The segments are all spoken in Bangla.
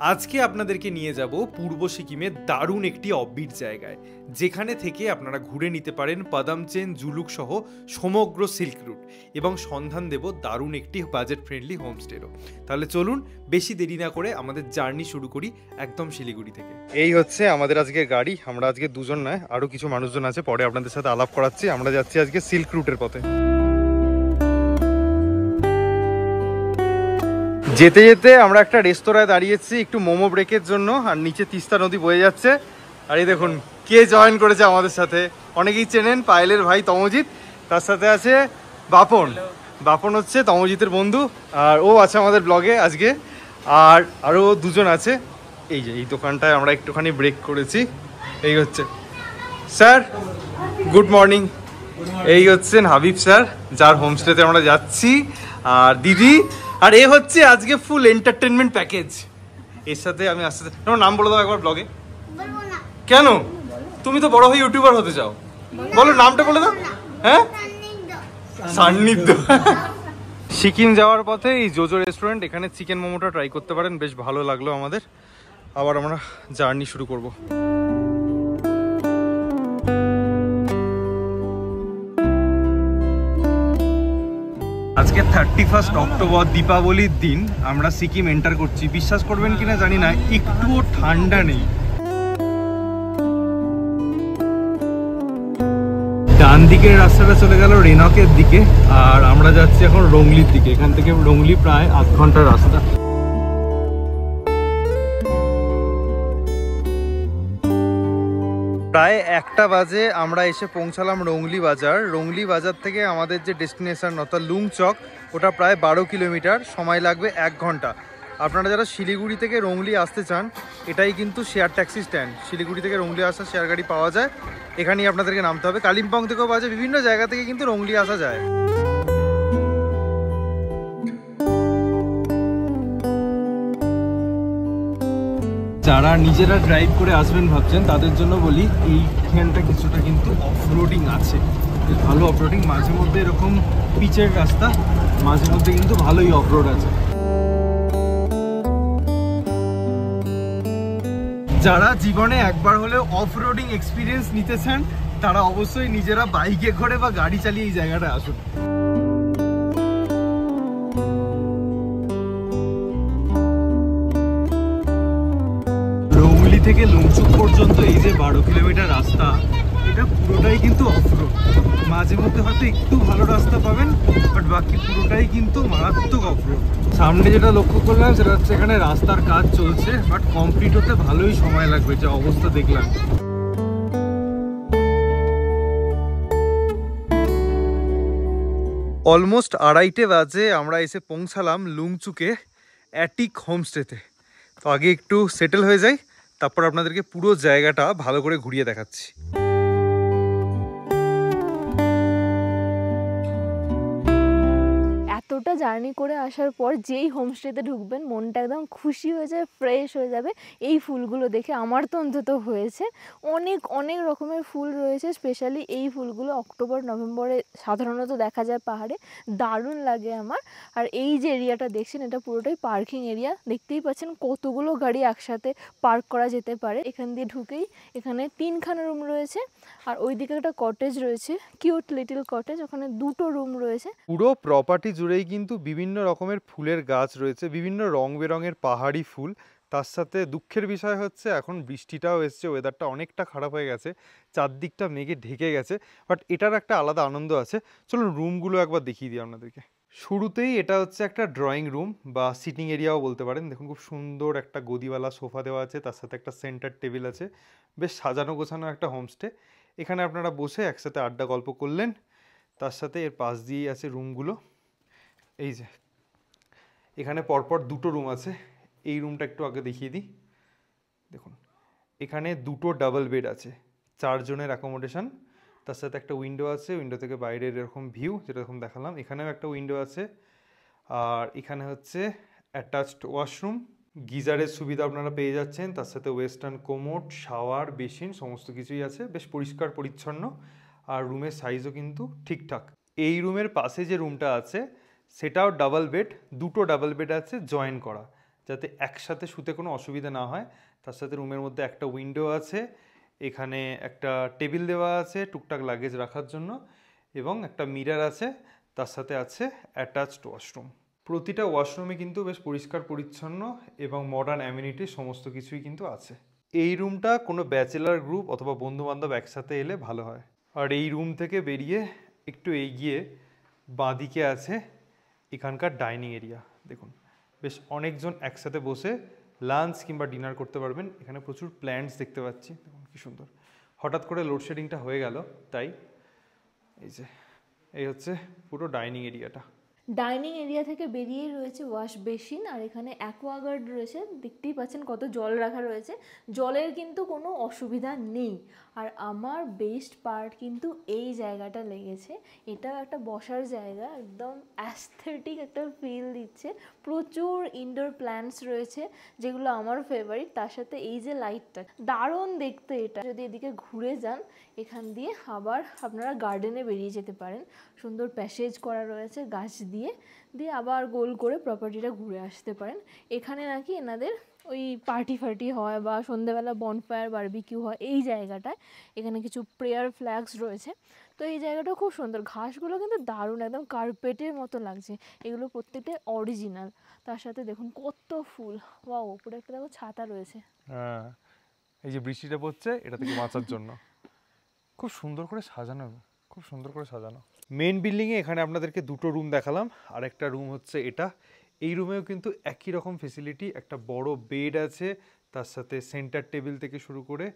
আজকে আপনাদেরকে নিয়ে যাব পূর্ব সিকিমের দারুণ একটি অফবিট জায়গায়, যেখানে থেকে আপনারা ঘুরে নিতে পারেন পাদামচেন, জুলুক সহ সমগ্র সিল্ক রুট, এবং সন্ধান দেব দারুণ একটি বাজেট ফ্রেন্ডলি হোমস্টেরও। তাহলে চলুন বেশি দেরি না করে আমাদের জার্নি শুরু করি একদম শিলিগুড়ি থেকে। এই হচ্ছে আমাদের আজকে গাড়ি। আমরা আজকে দুজন নয়, আরও কিছু মানুষজন আছে, পরে আপনাদের সাথে আলাপ করাচ্ছি। আমরা যাচ্ছি আজকে সিল্ক রুটের পথে। যেতে যেতে আমরা একটা রেস্তোরাঁয় দাঁড়িয়েছি একটু মোমো ব্রেকের জন্য, আর নিচে তিস্তা নদী বয়ে যাচ্ছে। আর এই দেখুন কে জয়েন করেছে আমাদের সাথে, অনেকেই চেনেন, পায়েলের ভাই তমজিৎ, তার সাথে আছে বাপন। বাপন হচ্ছে তমজিতের বন্ধু, আর ও আছে আমাদের ব্লগে আজকে। আর আরও দুজন আছে। এই যে এই দোকানটায় আমরা একটুখানি ব্রেক করেছি। এই হচ্ছে স্যার, গুড মর্নিং। এই হচ্ছেন হাবিব স্যার, যার হোমস্টেতে আমরা যাচ্ছি। আর দিদি, আর এ হচ্ছে আজকে ফুল এন্টারটেনমেন্ট প্যাকেজ। এর সাথে আমি আস্তে আস্তে তোমার নাম বলে দাও একবার ব্লগে। কেন? তুমি তো বড় হয়ে ইউটিউবার হতে চাও, বলো নামটা বলে দাও। হ্যাঁ, সান্নিধ্য। সিকিম যাওয়ার পথে এই জোজো রেস্টুরেন্ট, এখানে চিকেন মোমোটা ট্রাই করতে পারেন, বেশ ভালো লাগলো আমাদের। আবার আমরা জার্নি শুরু করব। আজকে 31 অক্টোবর, দীপাবলির দিন। আমরা সিকিম এন্টার করছি। বিশ্বাস করবেন কিনা জানি না, একটুও ঠান্ডা নেই। ডান দিকের রাস্তাটা চলে গেল রেনকের দিকে, আর আমরা যাচ্ছি এখন রংলির দিকে। এখান থেকে রংলি প্রায় 8 ঘন্টার রাস্তা। প্রায় 1টা বাজে আমরা এসে পৌঁছালাম রংলি বাজার। রংলি বাজার থেকে আমাদের যে ডেস্টিনেশন অর্থাৎ লুংচক, ওটা প্রায় 12 কিলোমিটার, সময় লাগবে 1 ঘন্টা। আপনারা যারা শিলিগুড়ি থেকে রংলি আসতে চান, এটাই কিন্তু শেয়ার ট্যাক্সি স্ট্যান্ড। শিলিগুড়ি থেকে রংলি আসা শেয়ার গাড়ি পাওয়া যায়, এখানেই আপনাদেরকে নামতে হবে। কালিম্পং থেকেও পাওয়া যায়, বিভিন্ন জায়গা থেকে কিন্তু রংলি আসা যায়। যারা নিজেরা ড্রাইভ করে আসবেন ভাবছেন, তাদের জন্য বলি এইখানটা কিছুটা কিন্তু অফরোডিং আছে, ভালো অফরোডিং। মাঝে মধ্যে এরকম পিচের রাস্তা, মাঝে মধ্যে কিন্তু ভালোই অফরোড আছে। যারা জীবনে একবার হলেও অফরোডিং এক্সপিরিয়েন্স নিতে চান, তারা অবশ্যই নিজেরা বাইকে করে বা গাড়ি চালিয়ে এই জায়গাটায় আসুন। থেকে লুংচুক পর্যন্ত এই যে 12 কিলোমিটার রাস্তা, এটা পুরোটাই কিন্তু অফরোড। মাঝে মধ্যে হয়তো একটু ভালো রাস্তা পাবেন, বাট বাকি পুরোটাই কিন্তু মারাত্মক অফরোড। সামনে যেটা লক্ষ্য করলাম সেটা হচ্ছে এখানে রাস্তার কাজ চলছে, বাট কমপ্লিট হতে ভালোই সময় লাগবে, যা অবস্থা দেখলাম। অলমোস্ট 2:30 বাজে আমরা এসে পৌঁছালাম লুংচুকে অ্যাটিক হোমস্টেতে। তো আগে একটু সেটেল হয়ে যাই, তারপর আপনাদেরকে পুরো জায়গাটা ভালো করে ঘুরিয়ে দেখাচ্ছি। এতটা জার্নি করে আসার পর যেই হোমস্টেতে ঢুকবেন, মনটা একদম খুশি হয়ে যায়, ফ্রেশ হয়ে যাবে এই ফুলগুলো দেখে। আমার তো অন্তত হয়েছে। অনেক অনেক রকমের ফুল রয়েছে, স্পেশালি এই ফুলগুলো অক্টোবর নভেম্বরে সাধারণত দেখা যায় পাহাড়ে, দারুণ লাগে আমার। আর এই যে এরিয়াটা দেখছেন, এটা পুরোটাই পার্কিং এরিয়া। দেখতেই পাচ্ছেন কতগুলো গাড়ি একসাথে পার্ক করা যেতে পারে। এখান দিয়ে ঢুকেই এখানে 3খানা রুম রয়েছে, আর ওই দিকে একটা কটেজ রয়েছে, কিউট লিটল কটেজ, ওখানে 2টো রুম রয়েছে। পুরো প্রপার্টি জুড়েই কিন্তু বিভিন্ন রকমের ফুলের গাছ রয়েছে, বিভিন্ন রং বেরঙের পাহাড়ি ফুল। তার সাথে দুঃখের বিষয় হচ্ছে এখন বৃষ্টিটাও এসছে, ওয়েদারটা অনেকটা খারাপ হয়ে গেছে, চারদিকটা মেঘে ঢেকে গেছে, বাট এটার একটা আলাদা আনন্দ আছে। চলুন রুমগুলো একবার দেখিয়ে দিই আপনাদেরকে। শুরুতেই এটা হচ্ছে একটা ড্রয়িং রুম বা সিটিং এরিয়াও বলতে পারেন। দেখুন খুব সুন্দর একটা গদিওয়ালা সোফা দেওয়া আছে, তার সাথে একটা সেন্টার টেবিল আছে। বেশ সাজানো গোছানো একটা হোমস্টে। এখানে আপনারা বসে একসাথে আড্ডা গল্প করলেন। তার সাথে এর পাশ দিয়েই আছে রুমগুলো। এই যে এখানে পরপর 2টো রুম আছে। এই রুমটা একটু আগে দেখিয়ে দিই। দেখুন এখানে 2টো ডাবল বেড আছে, 4 জনের অ্যাকোমোডেশন। তার সাথে একটা উইন্ডো আছে, উইন্ডো থেকে বাইরের এরকম ভিউ যেরকম দেখালাম। এখানেও একটা উইন্ডো আছে, আর এখানে হচ্ছে অ্যাটাচড ওয়াশরুম। গিজারের সুবিধা আপনারা পেয়ে যাচ্ছেন, তার সাথে ওয়েস্টার্ন কোমোড, শাওয়ার, বেসিন সমস্ত কিছুই আছে, বেশ পরিষ্কার পরিচ্ছন্ন। আর রুমের সাইজও কিন্তু ঠিকঠাক। এই রুমের পাশে যে রুমটা আছে সেটাও ডাবল বেড, 2টো ডাবল বেড আছে জয়েন করা, যাতে একসাথে শুতে কোনো অসুবিধা না হয়। তার সাথে রুমের মধ্যে একটা উইন্ডো আছে, এখানে একটা টেবিল দেওয়া আছে টুকটাক লাগেজ রাখার জন্য, এবং একটা মিরর আছে, তার সাথে আছে অ্যাটাচড ওয়াশরুম। প্রতিটা ওয়াশরুমে কিন্তু বেশ পরিষ্কার পরিচ্ছন্ন এবং মডার্ন অ্যামিনিটি সমস্ত কিছুই কিন্তু আছে। এই রুমটা কোনো ব্যাচেলার গ্রুপ অথবা বন্ধুবান্ধব একসাথে এলে ভালো হয়। আর এই রুম থেকে বেরিয়ে একটু এগিয়ে বাঁদিকে আছে এখানকার ডাইনিং এরিয়া। দেখুন, বেশ অনেকজন একসাথে বসে লাঞ্চ কিংবা ডিনার করতে পারবেন। এখানে প্রচুর প্ল্যান্টস দেখতে পাচ্ছি, দেখুন কি সুন্দর। হঠাৎ করে লোডশেডিংটা হয়ে গেল, তাই এই হচ্ছে পুরো ডাইনিং এরিয়াটা। ডাইনিং এরিয়া থেকে বেরিয়েই রয়েছে ওয়াশ বেসিন, আর এখানে অ্যাকোয়াগার্ড রয়েছে, দেখতেই পাচ্ছেন কত জল রাখা রয়েছে, জলের কিন্তু কোনো অসুবিধা নেই। আর আমার বেস্ট পার্ট কিন্তু এই জায়গাটা লেগেছে, এটাও একটা বসার জায়গা, একদম অ্যাস্থেটিক একটা ফিল দিচ্ছে, প্রচুর ইনডোর প্ল্যান্টস রয়েছে যেগুলো আমার ফেভারিট, তার সাথে এই যে লাইটটা দারুণ দেখতে। এটা যদি এদিকে ঘুরে যান, এখান দিয়ে আবার আপনারা গার্ডেনে বেরিয়ে যেতে পারেন, সুন্দর প্যাসেজ করা রয়েছে গাছ দিয়ে দিয়ে আবার গোল করে প্রপার্টিটা ঘুরে আসতে পারেন। এখানে নাকি এনাদের ওই পার্টি হয় বা সন্ধ্যেবেলা বনফায়ার বারবিকিউ হয় এই জায়গাটায়। এখানে কিছু প্রেয়ার ফ্ল্যাগস রয়েছে, তো এই জায়গাটাও খুব সুন্দর। ঘাসগুলো কিন্তু দারুণ, একদম কার্পেটের মতো লাগছে, এগুলো প্রত্যেকটাই অরিজিনাল। তার সাথে দেখুন কত ফুল, ওয়াও, উপরে একটা দেখো ছাতা রয়েছে। হ্যাঁ, এই যে বৃষ্টিটা পড়ছে এটা থেকে বাঁচার জন্য খুব সুন্দর করে সাজানো, খুব সুন্দর করে সাজানো। মেন বিল্ডিংয়ে এখানে আপনাদেরকে দুটো রুম দেখালাম, আর একটা রুম হচ্ছে এটা। এই রুমেও কিন্তু একই রকম ফেসিলিটি, একটা বড় বেড আছে, তার সাথে সেন্টার টেবিল থেকে শুরু করে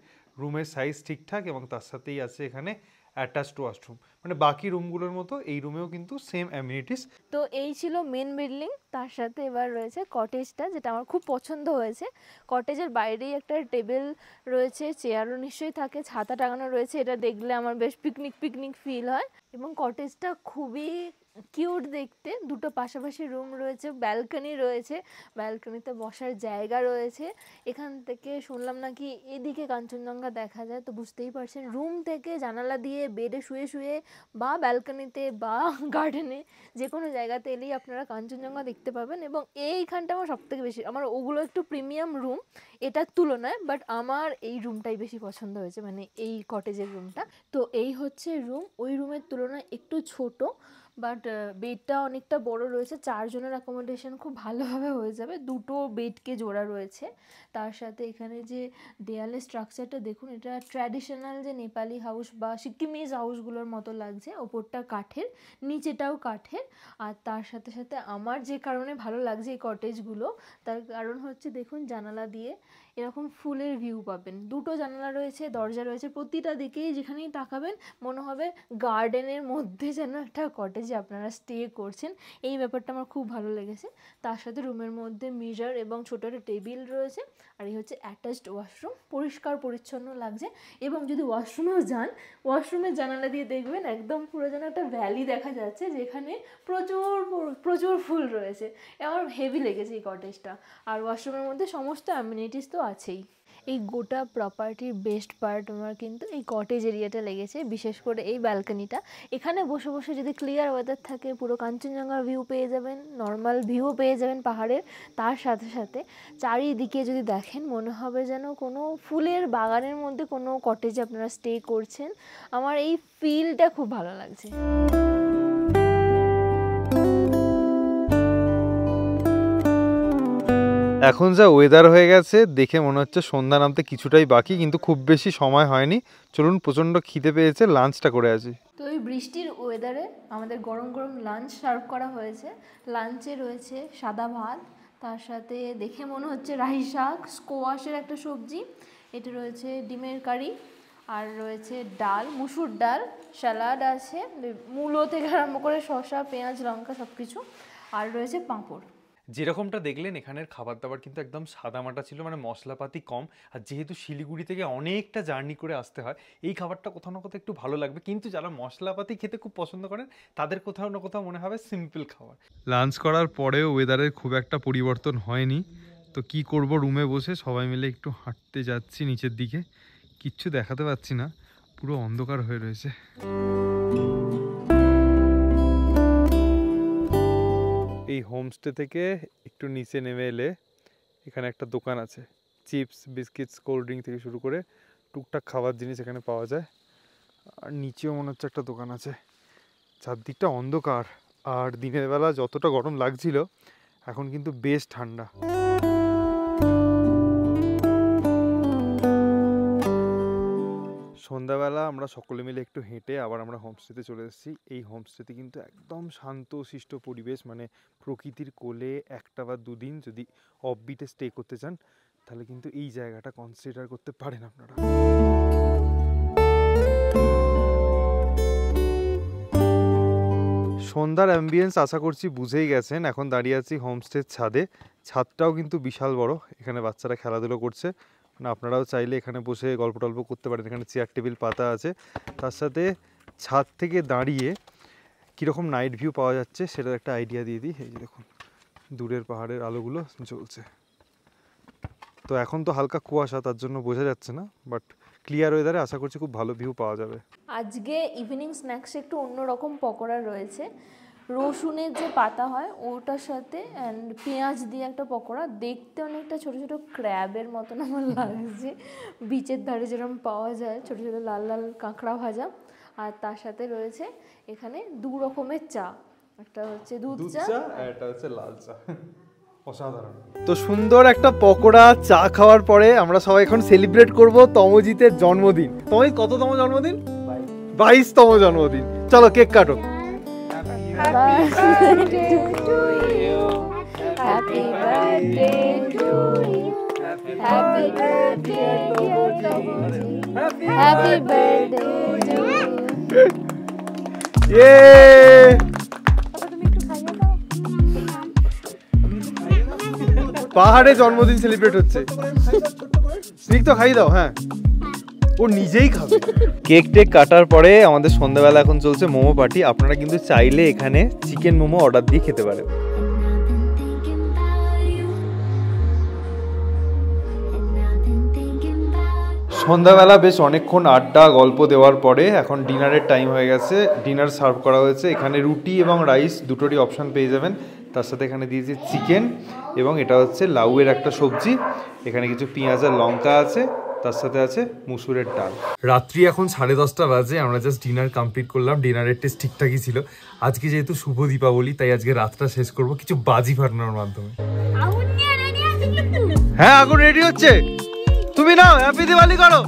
রুমের সাইজ ঠিকঠাক, এবং তার সাথেই আছে এখানে অ্যাটাচড ওয়াশরুম। মানে বাকি রুমগুলোর মতো এই রুমেও কিন্তু সেম অ্যামিনিটিস। তো এই ছিল মেন বিল্ডিং, তার সাথে এবার রয়েছে কটেজটা, যেটা আমার খুব পছন্দ হয়েছে। কটেজের বাইরেই একটা টেবিল রয়েছে, চেয়ারও নিশ্চয়ই থাকে, ছাতা টাঙানো রয়েছে, এটা দেখলে আমার বেশ পিকনিক ফিল হয়। এবং কটেজটা খুবই কিউট দেখতে, দুটো পাশাপাশি রুম রয়েছে, ব্যালকনি রয়েছে, ব্যালকনিতে বসার জায়গা রয়েছে। এখান থেকে শুনলাম নাকি এদিকে কাঞ্চনজঙ্ঘা দেখা যায়, তো বুঝতেই পারছেন রুম থেকে জানালা দিয়ে বেডে শুয়ে শুয়ে বা ব্যালকনিতে বা গার্ডেনে যে কোনো জায়গাতে এলেই আপনারা কাঞ্চনজঙ্ঘা দেখতে পাবেন। এবং এইখানটা আমার সবথেকে বেশি, আমার ওগুলো একটু প্রিমিয়াম রুম এটার তুলনায়, বাট আমার এই রুমটাই বেশি পছন্দ হয়েছে, মানে এই কটেজের রুমটা। তো এই হচ্ছে রুম, ওই রুমের তুলনায় একটু ছোট, বাট বেডটা অনেকটা বড় রয়েছে, 4 জনের অ্যাকোমোডেশন খুব ভালোভাবে হয়ে যাবে, দুটো বেডকে জোড়া রয়েছে। তার সাথে এখানে যে দেয়ালের স্ট্রাকচারটা দেখুন, এটা ট্র্যাডিশনাল যে নেপালি হাউস বা সিকিমিজ হাউসগুলোর মতো লাগছে, ওপরটা কাঠের, নিচেটাও কাঠের। আর তার সাথে সাথে আমার যে কারণে ভালো লাগছে এই কটেজগুলো, তার কারণ হচ্ছে দেখুন জানালা দিয়ে এরকম ফুলের ভিউ পাবেন, দুটো জানালা রয়েছে, দরজা রয়েছে, প্রতিটা দিকেই যেখানেই তাকাবেন মনে হবে গার্ডেনের মধ্যে যেন একটা কটেজে আপনারা স্টে করছেন। এই ব্যাপারটা আমার খুব ভালো লেগেছে। তার সাথে রুমের মধ্যে মিরর এবং ছোটো একটা টেবিল রয়েছে, আর এই হচ্ছে অ্যাটাচড ওয়াশরুম, পরিষ্কার পরিচ্ছন্ন লাগছে। এবং যদি ওয়াশরুমেও যান, ওয়াশরুমের জানালা দিয়ে দেখবেন একদম পুরো যেন একটা ভ্যালি দেখা যাচ্ছে, যেখানে প্রচুর ফুল রয়েছে। আমার হেভি লেগেছে এই কটেজটা। আর ওয়াশরুমের মধ্যে সমস্ত অ্যামিনিটিস তো আছেই। এই গোটা প্রপার্টির বেস্ট পার্ট আমার কিন্তু এই কটেজ এরিয়াটা লেগেছে, বিশেষ করে এই ব্যালকনিটা। এখানে বসে বসে যদি ক্লিয়ার ওয়েদার থাকে, পুরো কাঞ্চনজঙ্ঘার ভিউ পেয়ে যাবেন, নর্মাল ভিউও পেয়ে যাবেন পাহাড়ের। তার সাথে সাথে চারিদিকে যদি দেখেন মনে হবে যেন কোনো ফুলের বাগানের মধ্যে কোনো কটেজে আপনারা স্টে করছেন। আমার এই ফিলটা খুব ভালো লাগছে। এখন যা ওয়েদার হয়ে গেছে দেখে মনে হচ্ছে সন্ধ্যা নামতে কিছুটাই বাকি, কিন্তু খুব বেশি সময় হয়নি। চলুন, প্রচণ্ড খিদে পেয়েছে, লাঞ্চটা করে আসি। তো এই বৃষ্টির ওয়েদারে আমাদের গরম গরম লাঞ্চ সার্ভ করা হয়েছে। লাঞ্চে রয়েছে সাদা ভাত, তার সাথে দেখে মনে হচ্ছে রাহি শাক, স্কোয়াশের একটা সবজি, এটা রয়েছে ডিমের কারি, আর রয়েছে ডাল, মুসুর ডাল, স্যালাড আছে, মূলো থেকে আরম্ভ করে শসা, পেঁয়াজ, লঙ্কা সব কিছু, আর রয়েছে পাঁপড়। যেরকমটা দেখলেন এখানের খাবার দাবার কিন্তু একদম সাদামাটা ছিল, মানে মশলাপাতি কম। আর যেহেতু শিলিগুড়ি থেকে অনেকটা জার্নি করে আসতে হয়, এই খাবারটা কোথাও না কোথাও একটু ভালো লাগবে। কিন্তু যারা মশলাপাতি খেতে খুব পছন্দ করেন তাদের কোথাও না কোথাও মনে হবে সিম্পল খাবার। লাঞ্চ করার পরেও ওয়েদারের খুব একটা পরিবর্তন হয়নি, তো কি করব, রুমে বসে সবাই মিলে একটু হাঁটতে যাচ্ছি নিচের দিকে। কিচ্ছু দেখাতে পাচ্ছি না, পুরো অন্ধকার হয়ে রয়েছে। এই হোমস্টে থেকে একটু নিচে নেমে এলে এখানে একটা দোকান আছে, চিপস বিস্কিটস কোল্ড ড্রিঙ্ক থেকে শুরু করে টুকটাক খাবার জিনিস এখানে পাওয়া যায়। আর নিচেও মনে হচ্ছে একটা দোকান আছে। চারদিকটা অন্ধকার, আর দিনের বেলা যতটা গরম লাগছিল এখন কিন্তু বেশ ঠান্ডা। সন্ধ্যাবেলা আমরা সকলে মিলে একটু হেঁটে আবার আমরা হোমস্টেতে চলে এসেছি। এই হোমস্টেতে কিন্তু একদম শান্তশিষ্ট পরিবেশ, মানে প্রকৃতির কোলে একটা বা দুদিন যদি অফবিটে স্টে করতে চান তাহলে কিন্তু এই জায়গাটা কনসিডার করতে পারেন আপনারা। সন্ধ্যার অ্যাম্বিয়েন্স আশা করছি বুঝেই গেছেন। এখন দাঁড়িয়ে আছি হোমস্টের ছাদে। ছাদটাও কিন্তু বিশাল বড়, এখানে বাচ্চারা খেলাধুলো করছে, মানে আপনারাও চাইলে এখানে বসে গল্প টল্প করতে পারেন। এখানে চেয়ার টেবিল পাতা আছে, তার সাথে ছাদ থেকে দাঁড়িয়ে কীরকম নাইট ভিউ পাওয়া যাচ্ছে সেটার একটা আইডিয়া দিয়ে দিই। এই যে দেখুন দূরের পাহাড়ের আলোগুলো জ্বলছে। তো এখন তো হালকা কুয়াশা, তার জন্য বোঝা যাচ্ছে না, বাট ক্লিয়ার ওয়েদারে আশা করছি খুব ভালো ভিউ পাওয়া যাবে। আজকে ইভিনিং স্ন্যাক্সে একটু অন্যরকম পকোড়া রয়েছে। রসুনের যে পাতা হয় ওটার সাথে অ্যান্ড পেঁয়াজ দিয়ে একটা পকোড়া, দেখতে অনেকটা ছোটো ছোটো ক্র্যাবের মতন আমার লাগছে, বিচের ধারে যেরকম পাওয়া যায় ছোটো ছোটো লাল লাল কাঁকড়া ভাজা। আর তার সাথে রয়েছে এখানে 2 রকমের চা, একটা হচ্ছে দুধ চা আর একটা হচ্ছে লাল চা। অসাধারণ। তো সুন্দর একটা পকোড়া চা খাওয়ার পরে আমরা সবাই এখন সেলিব্রেট করব তমজিতের জন্মদিন। তমজিৎ কততম জন্মদিন? 22তম জন্মদিন। চলো কেক কাটো। পাহাড়ে জন্মদিন সেলিব্রেট হচ্ছে। স্নিগ্ধ খাইয়ে দাও। হ্যাঁ, ও নিজেই খাবে। কেক টেক কাটার পরে আমাদের সন্ধ্যাবেলা এখন চলছে মোমো পার্টি। আপনারা কিন্তু চাইলে এখানে চিকেন মোমো অর্ডার দিয়ে খেতে পারেন। সন্ধ্যাবেলা বেশ অনেকক্ষণ আড্ডা গল্প দেওয়ার পরে এখন ডিনারের টাইম হয়ে গেছে। ডিনার সার্ভ করা হয়েছে। এখানে রুটি এবং রাইস দুটোরই অপশান পেয়ে যাবেন। তার সাথে এখানে দিয়েছি চিকেন এবং এটা হচ্ছে লাউয়ের একটা সবজি। এখানে কিছু পেঁয়াজ আর লঙ্কা আছে, তার সাথে আছে মুসুরের ডাল। রাত্রি এখন 10:30 বাজে। আমরা জাস্ট ডিনার কমপ্লিট করলাম। ডিনারের টেস্ট ঠিকঠাকই ছিল। আজকে যেহেতু শুভ দীপাবলি তাই আজকে রাতটা শেষ করব কিছু বাজি ফাটানোর মাধ্যমে। হ্যাঁ, আগুন রেডি হচ্ছে। তুমি নাও, হ্যাপি দিওয়ালি করো।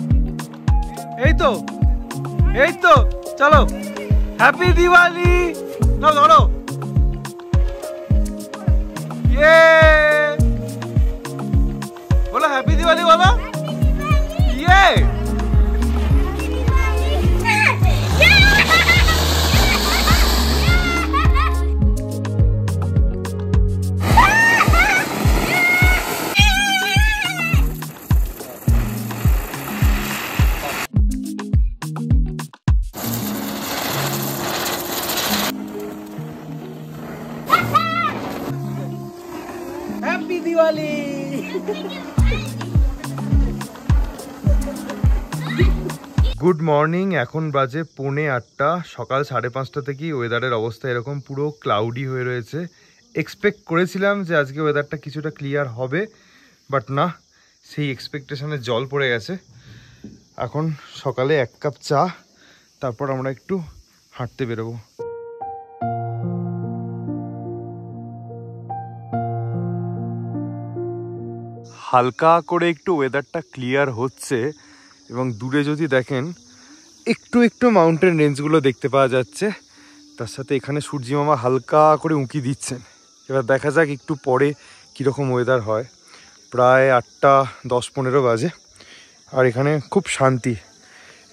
এই তো এই তো, চলো হ্যাপি দিওয়ালি। নাও ধরো। ইয়ে বলো, হ্যাপি দিওয়ালি বলো। ইয়ে হ্যাপি দিওয়ালি। Good morning. এখন বাজে 7:45। সকাল 5:30 থেকেই ওয়েদারের অবস্থা এরকম পুরো ক্লাউডি হয়ে রয়েছে। এক্সপেক্ট করেছিলাম যে আজকে ওয়েদারটা কিছুটা ক্লিয়ার হবে, বাট না, সেই এক্সপেকটেশনে জল পড়ে গেছে। এখন সকালে 1 কাপ চা, তারপর আমরা একটু হাঁটতে বেরোবো। হালকা করে একটু ওয়েদারটা ক্লিয়ার হচ্ছে এবং দূরে যদি দেখেন একটু একটু মাউন্টেন রেঞ্জগুলো দেখতে পাওয়া যাচ্ছে। তার সাথে এখানে সূর্যি মামা হালকা করে উঁকি দিচ্ছেন। এবার দেখা যাক একটু পরে কীরকম ওয়েদার হয়। প্রায় 8:10-15 বাজে আর এখানে খুব শান্তি।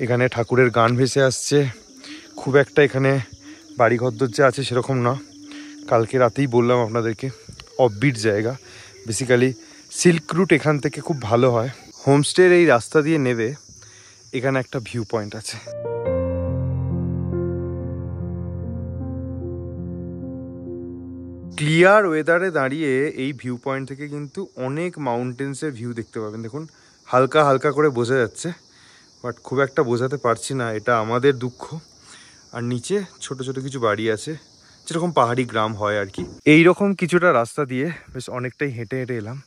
এখানে ঠাকুরের গান ভেসে আসছে। খুব একটা এখানে বাড়িঘর যে আছে সেরকম না। কালকে রাতেই বললাম আপনাদেরকে অফবিট জায়গা। বেসিক্যালি সিল্ক রুট এখান থেকে খুব ভালো হয়। হোমস্টের এই রাস্তা দিয়ে নেবে এখানে একটা ভিউ পয়েন্ট আছে। ক্লিয়ার ওয়েদারে দাঁড়িয়ে এই ভিউ পয়েন্ট থেকে কিন্তু অনেক মাউন্টেন্সের ভিউ দেখতে পাবেন। দেখুন হালকা হালকা করে বোঝা যাচ্ছে, বাট খুব একটা বোঝাতে পারছি না, এটা আমাদের দুঃখ। আর নিচে ছোট ছোট কিছু বাড়ি আছে, যেরকম পাহাড়ি গ্রাম হয় আর কি। এইরকম কিছুটা রাস্তা দিয়ে বেশ অনেকটাই হেঁটে হেঁটে এলাম।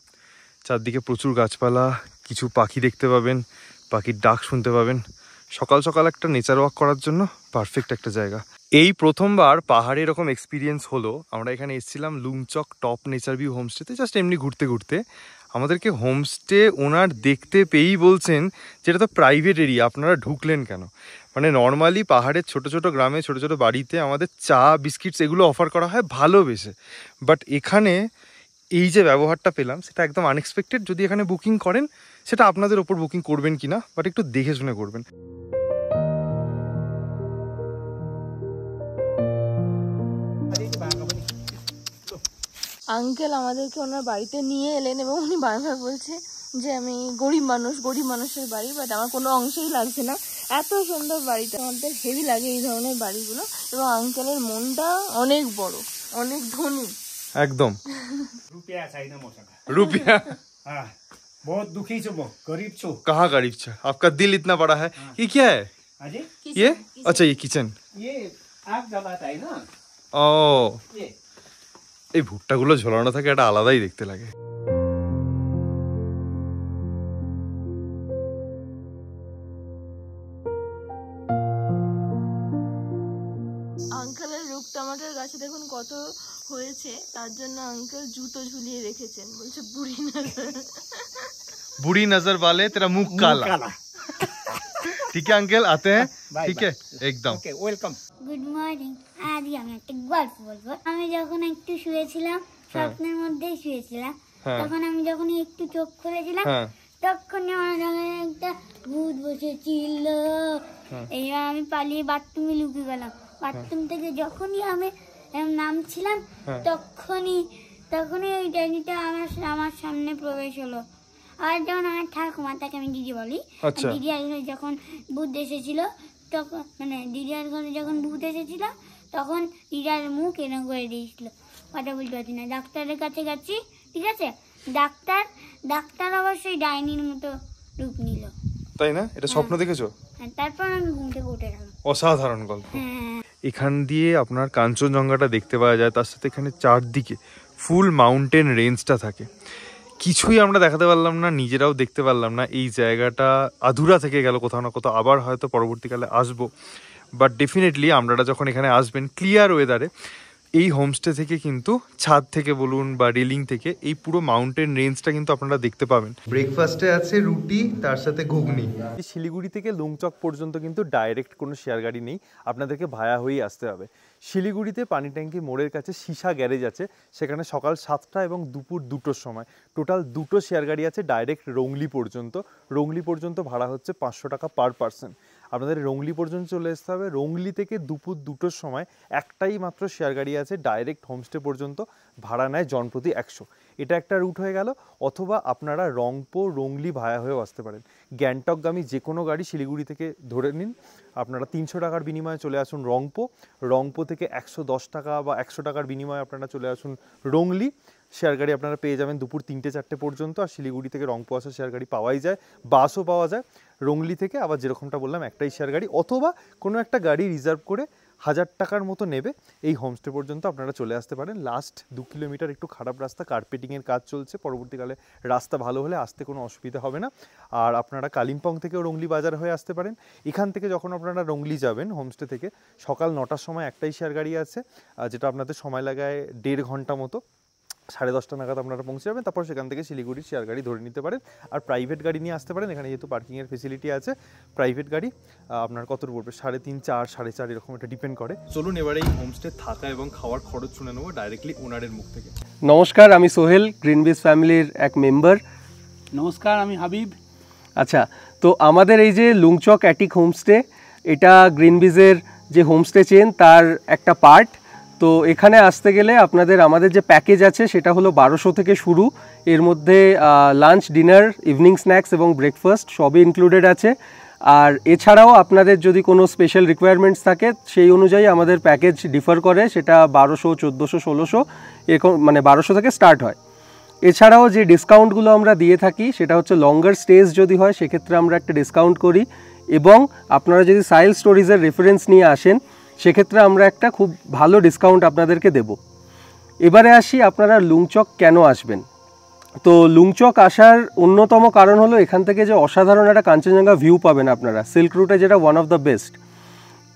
চারদিকে প্রচুর গাছপালা, কিছু পাখি দেখতে পাবেন, পাখির ডাক শুনতে পাবেন। সকাল সকাল একটা নেচার ওয়াক করার জন্য পারফেক্ট একটা জায়গা। এই প্রথমবার পাহাড়ে এরকম এক্সপিরিয়েন্স হলো। আমরা এখানে এসেছিলাম লুংচক টপ নেচার ভিউ হোমস্টেতে, জাস্ট এমনি ঘুরতে ঘুরতে। আমাদেরকে হোমস্টে ওনার দেখতে পেয়েই বলছেন যে এটা তো প্রাইভেট এরিয়া, আপনারা ঢুকলেন কেন? মানে নর্মালি পাহাড়ের ছোট ছোট গ্রামে ছোট ছোট বাড়িতে আমাদের চা বিস্কিটস এগুলো অফার করা হয় ভালোবেসে, বাট এখানে এই যে ব্যবহারটা পেলাম সেটা একদম আনএক্সপেক্টেড। যদি এখানে বুকিং করেন সেটা আপনাদের ওপর বুকিং করবেন কিনা, বাট একটু দেখে শুনে করবেন। আঙ্কেল আমাদেরকে ওনার বাড়িতে নিয়ে এলেন এবং উনি বারবার বলছে যে আমি গরিব মানুষের বাড়ি, বাট আমার কোনো অংশেই লাগছে না। এত সুন্দর বাড়িটা, আমাদের হেভি লাগে এই ধরনের বাড়িগুলো। এবং আঙ্কেলের মনটা অনেক বড়, অনেক ধনী একদম। रुपया चाहिए मौसा रुपया हाँ बहुत दुखी छो बहुत गरीब छो कहाँ गरीब छे? आपका दिल इतना बड़ा है। ये क्या है? अजय ये अच्छा ये किचन। ये आग जलाता है ना ও ये এই ভুট্টাগুলো ঝোলানো থাকে, একটা আলাদাই দেখতে লাগে। আঙ্কেলের রূপ টমাটোর গাছে দেখুন কত হয়েছে, তার জন্য আঙ্কেল জুতো ঝুলিয়ে রেখেছেন, বলছে বুড়ি নজর। बुरी नजर वाले तेरा मुंह काला। काला ठीक है अंकल, आते हैं। बाय, ठीक है एकदम। Okay welcome good morning. আজ আমি একটা গল্প বলবো। আমি যখন একটু শুয়েছিলাম, স্বপ্নের মধ্যেই শুয়েছিলাম, হ্যাঁ। তখন আমি যখন একটু চোখ খুলেছিলাম, হ্যাঁ। তখন আমার সঙ্গে একটা ভূত বসেছিল। এইবার আমি পালিয়ে বাথরুমে লুকিয়ে গেলাম। বাথরুম থেকে যখনই আমি নামছিলাম, তখনই ওই ডাইনিটা আমার সামনে প্রবেশ হলো। আর যখন আমার ঠাকুমা, তাকে আমি দিদি বলি, আচ্ছা। দিদি আর যখন ভূত এসেছিল, তখন মানে দিদির ঘরে যখন ভূত এসেছিল, তখন দিদার মুখ এরকম করে দিয়েছিল, কথা বলতে পারছি না। ডাক্তারের কাছে গেছি, ঠিক আছে, ডাক্তার অবশ্যই ডাইনির মতো রূপ নিল। তাই না? এটা স্বপ্ন দেখেছো? হ্যাঁ, তারপর আমি ঘুম থেকে উঠে গেলাম। অসাধারণ গল্প। হ্যাঁ, এখান দিয়ে আপনার কাঞ্চনজঙ্ঘাটা দেখতে পাওয়া যায়, তার সাথে এখানে চারদিকে ফুল মাউন্টেন রেঞ্জটা থাকে। কিছুই আমরা দেখাতে পারলাম না, নিজেরাও দেখতে পারলাম না। এই জায়গাটা আধুরা থেকে গেল কোথাও না কোথাও, আবার হয়তো পরবর্তীকালে আসবো। বাট ডেফিনেটলি আপনারা যখন এখানে আসবেন ক্লিয়ার ওয়েদারে, এই হোমস্টে থেকে কিন্তু ছাদ থেকে বলুন বা রেলিং থেকে এই পুরো মাউন্টেন রেঞ্জটা কিন্তু আপনারা দেখতে পাবেন। ব্রেকফাস্টে আছে রুটি, তার সাথে ঘুগনি। শিলিগুড়ি থেকে লুংচক পর্যন্ত কিন্তু ডাইরেক্ট কোনো শেয়ার গাড়ি নেই, আপনাদেরকে ভায়া হয়েই আসতে হবে। শিলিগুড়িতে পানি ট্যাঙ্কি মোড়ের কাছে সীসা গ্যারেজ আছে, সেখানে সকাল 7টা এবং দুপুর 2টোর সময় টোটাল 2টো শেয়ার গাড়ি আছে ডাইরেক্ট রংলি পর্যন্ত। রংলি পর্যন্ত ভাড়া হচ্ছে 500 টাকা পার পারসন। আপনাদের রংলি পর্যন্ত চলে আসতে হবে। রংলি থেকে দুপুর 2টোর সময় একটাই মাত্র শেয়ার গাড়ি আছে ডাইরেক্ট হোমস্টে পর্যন্ত, ভাড়া নেয় জনপ্রতি 100। এটা একটা রুট হয়ে গেল। অথবা আপনারা রংপো রংলি ভায়া হয়েও আসতে পারেন। গ্যাংটকগামী যে কোনো গাড়ি শিলিগুড়ি থেকে ধরে নিন, আপনারা 300 টাকার বিনিময়ে চলে আসুন রংপো থেকে 110 টাকা বা 100 টাকার বিনিময়ে আপনারা চলে আসুন রংলি। শেয়ার গাড়ি আপনারা পেয়ে যাবেন দুপুর 3টে-4টে পর্যন্ত। আর শিলিগুড়ি থেকে রংপো আসা শেয়ার গাড়ি পাওয়াই যায়, বাসও পাওয়া যায়। রংলি থেকে আবার যেরকমটা বললাম একটাই শেয়ার গাড়ি, অথবা কোনো একটা গাড়ি রিজার্ভ করে 1000 টাকার মতো নেবে, এই হোমস্টে পর্যন্ত আপনারা চলে আসতে পারেন। লাস্ট 2 কিলোমিটার একটু খারাপ রাস্তা, কার্পেটিংয়ের কাজ চলছে, পরবর্তীকালে রাস্তা ভালো হলে আসতে কোনো অসুবিধা হবে না। আর আপনারা কালিম্পং থেকেও রংলি বাজার হয়ে আসতে পারেন। এখান থেকে যখন আপনারা রংলি যাবেন হোমস্টে থেকে, সকাল 9টার সময় একটাই শেয়ার গাড়ি আছে, যেটা আপনাদের সময় লাগায় 1.5 ঘন্টা মতো। 10:30 নাগাদ আপনারা পৌঁছে যাবেন, তারপর সেখান থেকে শিলিগুড়ির শেয়ার গাড়ি ধরে নিতে পারেন। আর প্রাইভেট গাড়ি নিয়ে আসতে পারেন, এখানে যেহেতু পার্কিংয়ের ফেসিলিটি আছে। প্রাইভেট গাড়ি আপনার কত পড়বে, 3.5, 4, 4.5 এরকম এটা ডিপেন্ড করে। চলুন এবারে এই হোমস্টে থাকা এবং খাওয়ার খরচ শুনে নেবো ডাইরেক্টলি ওনারের মুখ থেকে। নমস্কার, আমি সোহেল, গ্রিনবিজ ফ্যামিলির এক মেম্বার। নমস্কার, আমি হাবিব। আচ্ছা, তো আমাদের এই যে লুংচক অ্যাটিক হোমস্টে, এটা গ্রিনবিজের যে হোমস্টে চেন তার একটা পার্ট। তো এখানে আসতে গেলে আমাদের যে প্যাকেজ আছে সেটা হলো 1200 থেকে শুরু। এর মধ্যে লাঞ্চ, ডিনার, ইভিনিং স্ন্যাক্স এবং ব্রেকফাস্ট সবই ইনক্লুডেড আছে। আর এছাড়াও আপনাদের যদি কোনো স্পেশাল রিকোয়ারমেন্টস থাকে সেই অনুযায়ী আমাদের প্যাকেজ ডিফার করে, সেটা 1200, 1400, 1600 এরকম, মানে 1200 থেকে স্টার্ট হয়। এছাড়াও যে ডিসকাউন্টগুলো আমরা দিয়ে থাকি সেটা হচ্ছে লঙ্গার স্টেজ যদি হয় সেক্ষেত্রে আমরা একটা ডিসকাউন্ট করি, এবং আপনারা যদি সাইল স্টোরিজের রেফারেন্স নিয়ে আসেন সেক্ষেত্রে আমরা একটা খুব ভালো ডিসকাউন্ট আপনাদেরকে দেব। এবারে আসি আপনারা লুংচক কেন আসবেন। তো লুংচক আসার অন্যতম কারণ হলো এখান থেকে যে অসাধারণ একটা কাঞ্চনজঙ্ঘা ভিউ পাবেন আপনারা, সিল্ক রুটে যেটা ওয়ান অফ দ্য বেস্ট।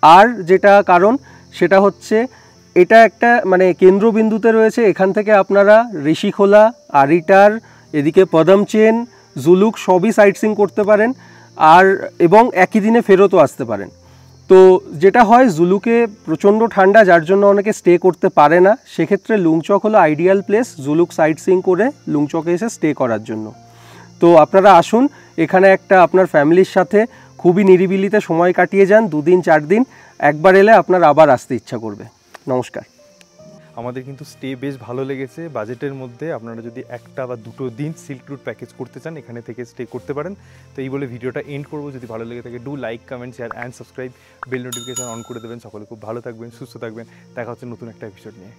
আর যেটা কারণ সেটা হচ্ছে এটা একটা মানে কেন্দ্রবিন্দুতে রয়েছে, এখান থেকে আপনারা ঋষিখোলা, আরিটার, এদিকে পদমচেন, জুলুক সবই সাইট সিইং করতে পারেন আর এবং একই দিনে ফেরতও আসতে পারেন। তো যেটা হয় জুলুকে প্রচণ্ড ঠান্ডা, যার জন্য অনেকে স্টে করতে পারে না, সেক্ষেত্রে লুংচক হলো ideal place Zuluk site seeing করে লুংচকে এসে স্টে করার জন্য। তো আপনারা আসুন, এখানে একটা আপনার ফ্যামিলির সাথে খুবই নিরিবিলিতে সময় কাটিয়ে যান, 2 দিন 4 দিন, একবার এলে আপনার আবার আসতে ইচ্ছা করবে। নমস্কার। আমাদের কিন্তু স্টে বেশ ভালো লেগেছে, বাজেটের মধ্যে। আপনারা যদি 1 বা 2 দিন সিল্ক রুট প্যাকেজ করতে চান এখানে থেকে স্টে করতে পারেন। তো এই বলে ভিডিওটা এন্ড করবো। যদি ভালো লেগে থাকে do like, comment, share and subscribe, bell notification on করে দেবেন। সকলে খুব ভালো থাকবেন, সুস্থ থাকবেন। দেখা হচ্ছে নতুন একটা এপিসোড নিয়ে।